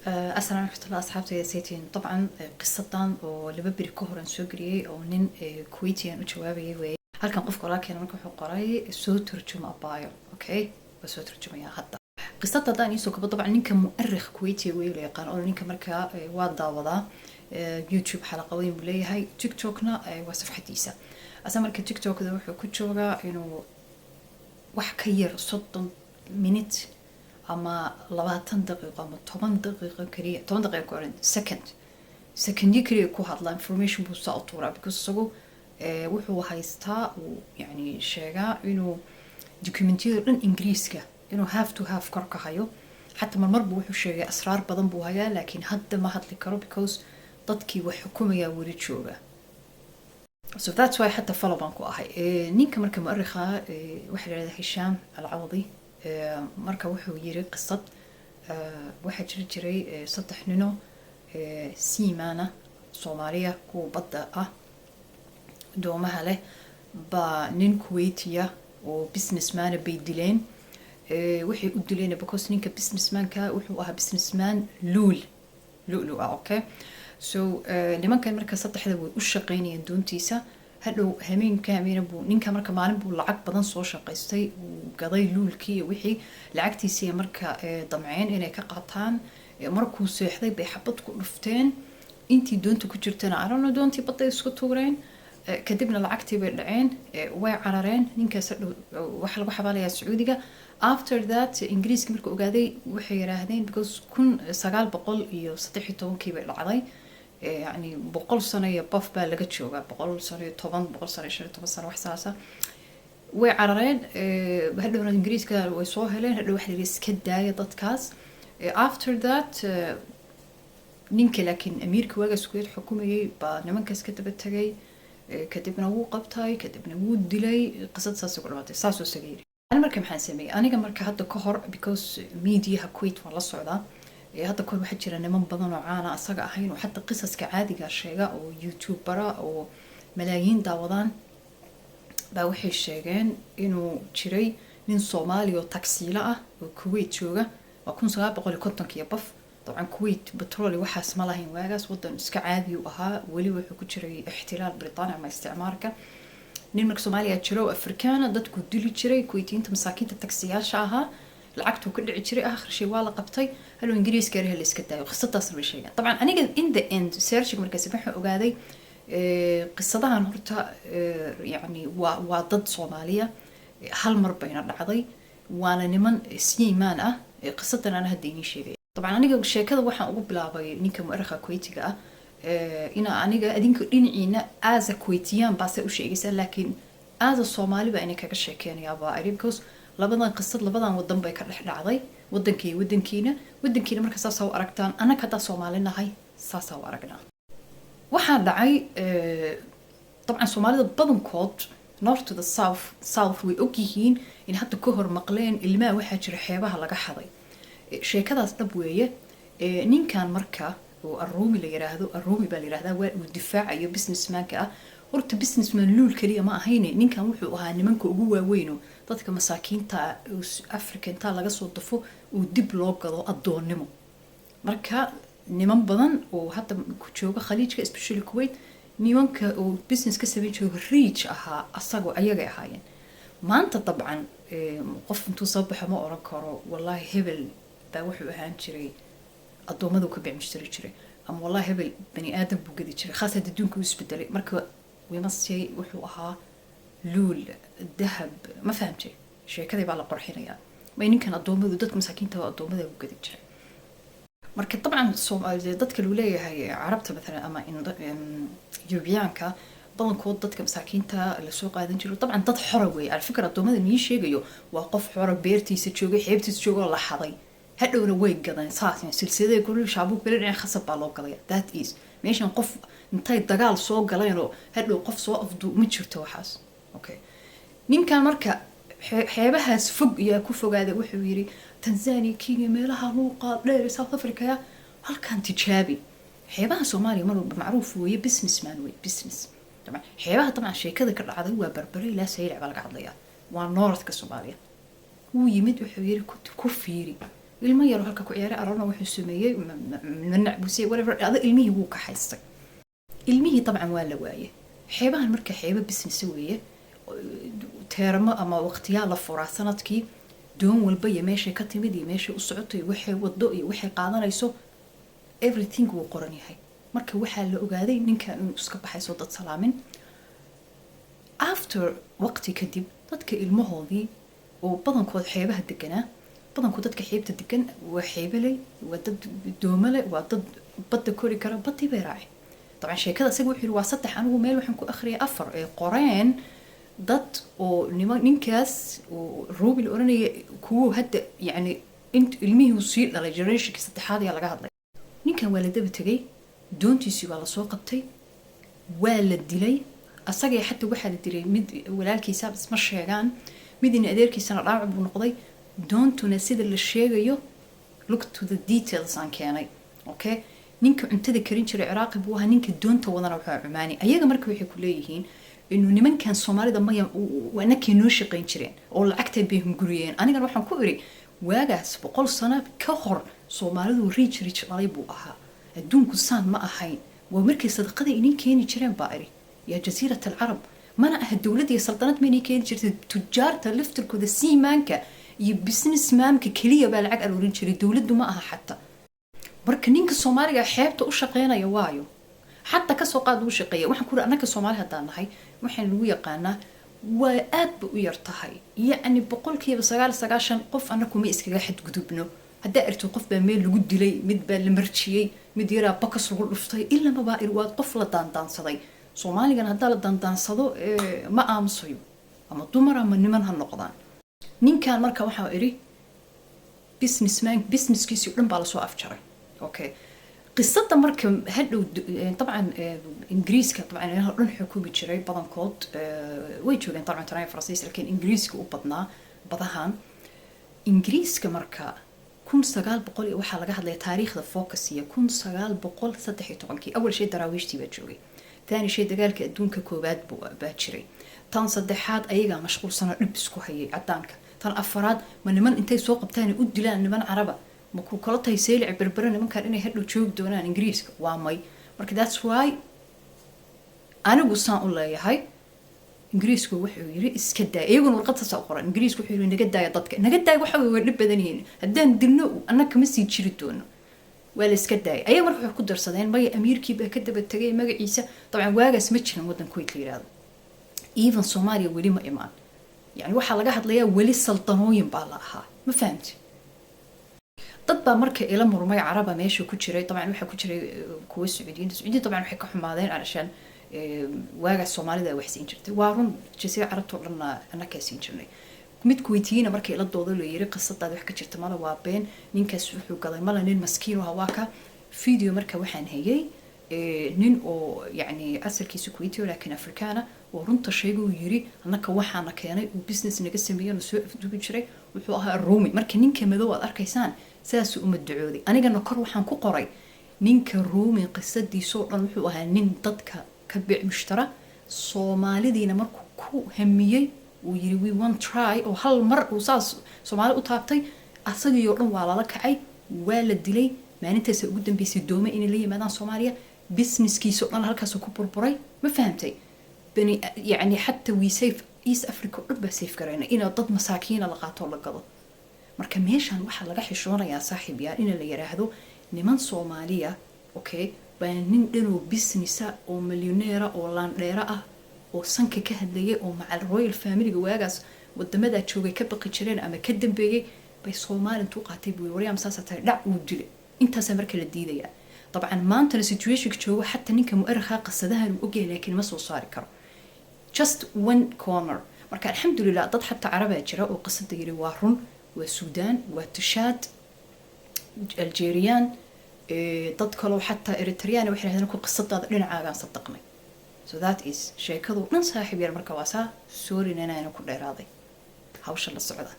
السلام ورحمة الله أصحابتي سيتين طبعا قصتان oo laba beri ka hor aan soo geliyay oo nin Kuwaiti aan u jawaabayay way halkan qofka walaalkeena markuu wuxuu qoray soo turjuma abaayo okay bas soo turjumaya hadda qisada daan isoo kaba dabcan ninka mu'arrikh Kuwaiti way la yaqaan oo ninka marka waa daawadaa YouTube xalaqooyin buu leeyahay TikTokna waa safxadiisa asal marka TikTokda wuxuu ku joogaa inuu wax ka yar 30 minute أما لبعتن دقيقة أما 10 دقيقة كريه 10 دقيقة كورن second كريه كو هاد information بوسا أطورا because سو وحو هايستا يعني شيء إنه documentary إن إنجليز كا إنه have to have كركه هايو حتى من مربو وحو شيء أسرار بدن بوهايا لكن هاد ما هاد لكرو because ضدكي وحكومة وريد شوغا so that's why حتى فلو بانكو أهاي نين كمركة مؤرخة واحد على هشام العوضي marka wuxuu yiri qisad waxa jiray saddex nino siimaana Soomaaliya ku badda ah doomaha leh ba nin Kuwaitiya oo businessman bay dileen wixii u dileen because ninka businessmanka wuxuu ahaa businessman lulu okay so nimankan marka saddexda way u shaqeynayeen doontiisa hadhow hameen buu ninka marka maalin buu lacag badan soo shaqaystay uu gaday luulkii wixii lacagtiisii marka damceen inay ka qaataan markuu seexday bay xabad ku dhufteen intii doonta ku jirtana arano doontii badda isku tuureen kadibna lacagtii bay dhaceen way carareen ninkaas waxa lagu xabaalayaa Sacuudiga after that Ingiriiska markuu ogaaday waxay yiraahdeen because 1913 bay dhacday يعني بقول سنة يبف بالك تشوفه بقول سنة طبعا بقول سنة 10 سنة وحساسة وعررين بهدول الإنجليز كانوا ويسوهلين هدول واحد يسكت داية ضد كاس after that نينك لكن أمير كواجا سكويت حكومي بنمان كاس كتبت تجي كتبنا هو قبتاي كتبنا هو ديلي قصة ساسو سجيري أنا مركم حنسمي أنا كمرك حتى كهر because media كويت والله السعودة هذا كل واحد جرى نمن بدن وعانا أصدق أحيان وحتى قصص كعادي كشيء أو يوتيوبرا أو ملايين داودان بوحي الشيئين إنه شري من صومالي وتكسيلة وكويت شوجا وكون صعب بقول كنت كيبف طبعا كويت بترولي وحاس ملاهين واجس وضن كعادي وها ولي وحكو شري احتلال بريطانيا مع استعمارك نمك صوماليا شرو أفريقيا ضدك دلي شري كويتين تمساكين التكسيات شاها لعقته كل عشري آخر شيء والله قبتي هلو إنجليز كاره اللي سكتاه وقصة تصل بشيء طبعا أنا قد in the end سيرش مركز سبحة وقاعدي قصتها نورتها يعني وضد صومالية هالمر بين العضي وأنا نمن سيمانة قصتنا أنا هديني شيء طبعا أنا قد شيء كذا واحد أقول بلا بي نيك مؤرخة كويتية أنا أدينك إني as a كويتيان بس وشيء يسأل لكن as a صومالي بأني كشيء كان يا باعري because لبضان قصة لبضان ودن بيكر لحد ودنكينا marka saas oo aragtaan anaka taa Soomaalinahay saas oo aragna waxa dhacay طبعا Soomaalida badankood north to the south way ogyihiin in hadda ka hor maqleen ilmaa waxa jira xeebaha laga xaday sheekadaas dhab weeye ninkan marka oo Aroomi la yiraahdo Aroomi baa la yiraahdaa waa uu difaacayo businessman-ka horta businessman luul kaliya ma ahayn ninkan wuxuu ahaa nimanka ugu waaweyn dadka masaakiinta African-ta laga soo dafo uu dib loo gado adoonnimo marka niman badan oo hadda ku jooga khaliijka especially Kuwait nimanka oo business ka sameeyay jooga reach ahaa asagoo ayaga ahaayeen maanta dabcan qof intuu soo baxo ma oran karo wallahi hebel baa wuxuu ahaan jiray adoomadu ka bixin jiray ama wallahi hebel bani aadam buu gadi jiray khaasatan adduunka uu isbedelay marka wiimasay wuxuu ahaa luul dahab ma fahamtay sheekadii baa la qorxinayaa ma ninkan adoomadu dadka masaakiinta waa adoomada u gadi jiray marka dabcan Soomaaliya dadka loo leeyahay Carabta mesela ama Yurubiyaanka badankood dadka masaakiinta la soo qaadan jiro dabcan dad xor weey al fikra adoomada nii sheegayo waa qof xor beertiisa jooga xeebtiisa jooga la xaday hadhowna way gadan saasina silsilada guri shaabuug bilan khasab baa loo galaya that is meeshan qof intay dagaal soo galeen oo hadhow qof soo afdu ma jirto waxaas okay ninkan marka xeebahaas fog iyo ku fogaada wuxuu yiri Tanzania Kenya meelaha luuqa dheer South Africa halkan tijaabi xeebaha Soomaaliya marba macruuf weeye businessman weeye business طبعا xeebaha طبعا sheekada ka dhacday waa barbare la sayl baa laga hadlayaa waa north ka Soomaaliya uu yimid wuxuu yiri ku fiiri ilmo yar halka ku ciyaaray arona wuxuu sameeyay mannac busay whatever ada ilmihii wuu ka haystay ilmihii dabcan waa la waayay xeebahan marka xeeba business weeye teermo ama waqtiyaa la furaa sanadkii doon walba iyo meeshay ka timid iyo meeshay u socotay waxay wado iyo waxay qaadanayso everything wuu qoran yahay marka waxaa la ogaaday ninkan inuu iska baxayso dad salaamin after waqti kadib dadka ilmahoodii oo badankood xeebaha deganaa badankood dadka xeebta degan waa xeebeley waa dad doomale waa dad badda kori kara badii bay raaceen طبعا sheekada isaga wuxuu yiri waa saddex anigu meel waxaan ku akhriyay afar ee qoreen dad oo ninkaas oo Ruby la oranaya kuwa hadda yani int ilmihii sii dhalay generationkii saddexaad ayaa laga hadlay ninkan waa la daba tagay doontiisii waa la soo qabtay waa la dilay asagay xataa waxaa la dilay mid walaalkiisa isma sheegaan midina adeerkiisana dhaawac buu noqday doontuna sida la sheegayo look to the details aan keenay okay ninka cuntada karin jiray Ciraaqi buu ahaa ninka doonta wadana wuxuu cumaani ayaga marka waxay ku leeyihiin inuu nimankan Soomaalida ma wana keenoo shaqeyn jireen oo lacagta bay hunguriyeen aniga waxaan ku iri waagaas 100 sano ka hor Soomaalidu rich dhalay buu ahaa adduunku saan ma ahayn waa markii sadaqada inay keeni jireen baa iri ya jasiirat al-arab mana ah dawladda iyo saltanad ma inay keeni jirtay tujaarta liftirkooda siimaanka iyo businessmanka kaliya baa lacag aruurin jiray dawladdu ma aha xataa marka ninka Soomaaliga xeebta u shaqeynaya waayo حتى كسو قاد وش قية وحن كنا أنا كسومالي هدانا هاي وحن لويا قانا وآد بويرتهاي يعني بقول كي بسجال قف أنا كومي إسكجا حد قدوبنا هدا ارتقف بميل لجود لي مد بالمرتشي مديرة بكس رجل رفطي إلا ما بقى الواد قفلة دان صدي صومالي كان هدا دان صدو ما أمصيو أما دمرة من نمن هالنقطان نين كان مركب وحواري بيزنس كيسي ولن بالسوا أفشري أوكي قصة مركب هادو طبعا إنجليزك طبعا أنا رن حكومة شري بدن كود ويجولين طبعا تراي فرنسيس لكن إنجليزك وبدنا بدهان إنجليزك مركب كون سجال بقول وحلا جهد لي تاريخ الفوكسية كون سجال بقول صدق يتوقعي أول شيء دراويش تبجوري ثاني شيء دجال كدون ككوبات باتشري تان صدحات أيجا مشغول سنة لبسكو هي عدانك تان أفراد من أنتي سوق بتاني قد لا من عربة مكو كلطة يسيل عبربرنا ممكن إنه يهدو تشوف دونان إنجليزك وامي مرك that's why أنا بوصان الله يا هاي إنجليزك وحوي يري إسكدا يقول ورقة ساقرا إنجليزك وحوي نجدا يضدك نجدا وحوي ورد بدنين هدان دلنا أنا كمسي تشيلتون ولا إسكدا أي مرة وحكو درسدين باي أمير كي بكتب التجي مجا عيسى طبعا واجس متشن ودن كويت لي هذا even Somalia ولي ما إيمان يعني وحلا جهد ليا ولي السلطنوين بالله ما فهمت dad baa marka ila murmay caraba meesha ku jiray dabcan waxa ku jiray kuwa Sacuudiyiin dabcan waxay ka xumaadeen arshan waaga Soomaalida wax siin jirtay waa run jasiir carabto dhanna ana ka siin jirnay mid Kuwaitiina markay ila doodo loo yiri qisadaada wax ka jirta mala waa been ninkaas wuxuu galay mala nin maskiin oo waa ka video marka waxaan hayay nin oo yani asalkiisu Kuwaiti laakiin Afrikaana oo runta sheegay uu yiri anaka waxaana keenay oo business naga sameeyay soo afduubi jiray wuxuu ahaa Roomi marka ninka madow aad arkaysaan ساس ومدعودي أنا قلنا كر وحن كقري نين كرومي قصدي صوت أنا وحوها نين ضدك كبيع مشترى صومالي دينا مركو كو همية ويروي وان تراي أو هالمر وصاص صومالي وطابتي أصدق يقولون وعلى لك عي والد دلي ما أنت سقدم بيسدومة إن اللي مدان صوماليا بسنس كي صوت أنا هالكاسو كبر براي ما فهمتي بني يعني حتى ويسيف إيس أفريقيا ربع سيف كرينا إنا ضد مساكين لقاتوا لقضوا marka meeshan waxa laga xishoonayaa saaxiibayaal in la yiraahdo niman Soomaaliya okay baan nin dhanoo business oo millionaire oo landheera ah oo sanka ka hadlayay oo macal royal family waagaas wadamada joogay ka baqi jireen ama ka dambeeyay bay Soomaalidu qaatay buu wariyam saasatay dhac uu dilay intaas marka la diidaya طبعا maanta situation joogo hatta ninka mu'arikha qasadahan uu ogyahay laakiin ma soo saari karo just one corner marka alxamdulillah dad hatta caraba jira oo qasada yiri waa run والسودان والتشاد الجيريان ضد كلو حتى إريتريان وإحنا هذا نكون قصة لنا عاقان صدقني so that is شيء كذو ننصح حبير مركواسا سوري نانا نكون راضي هاوش الله السعودة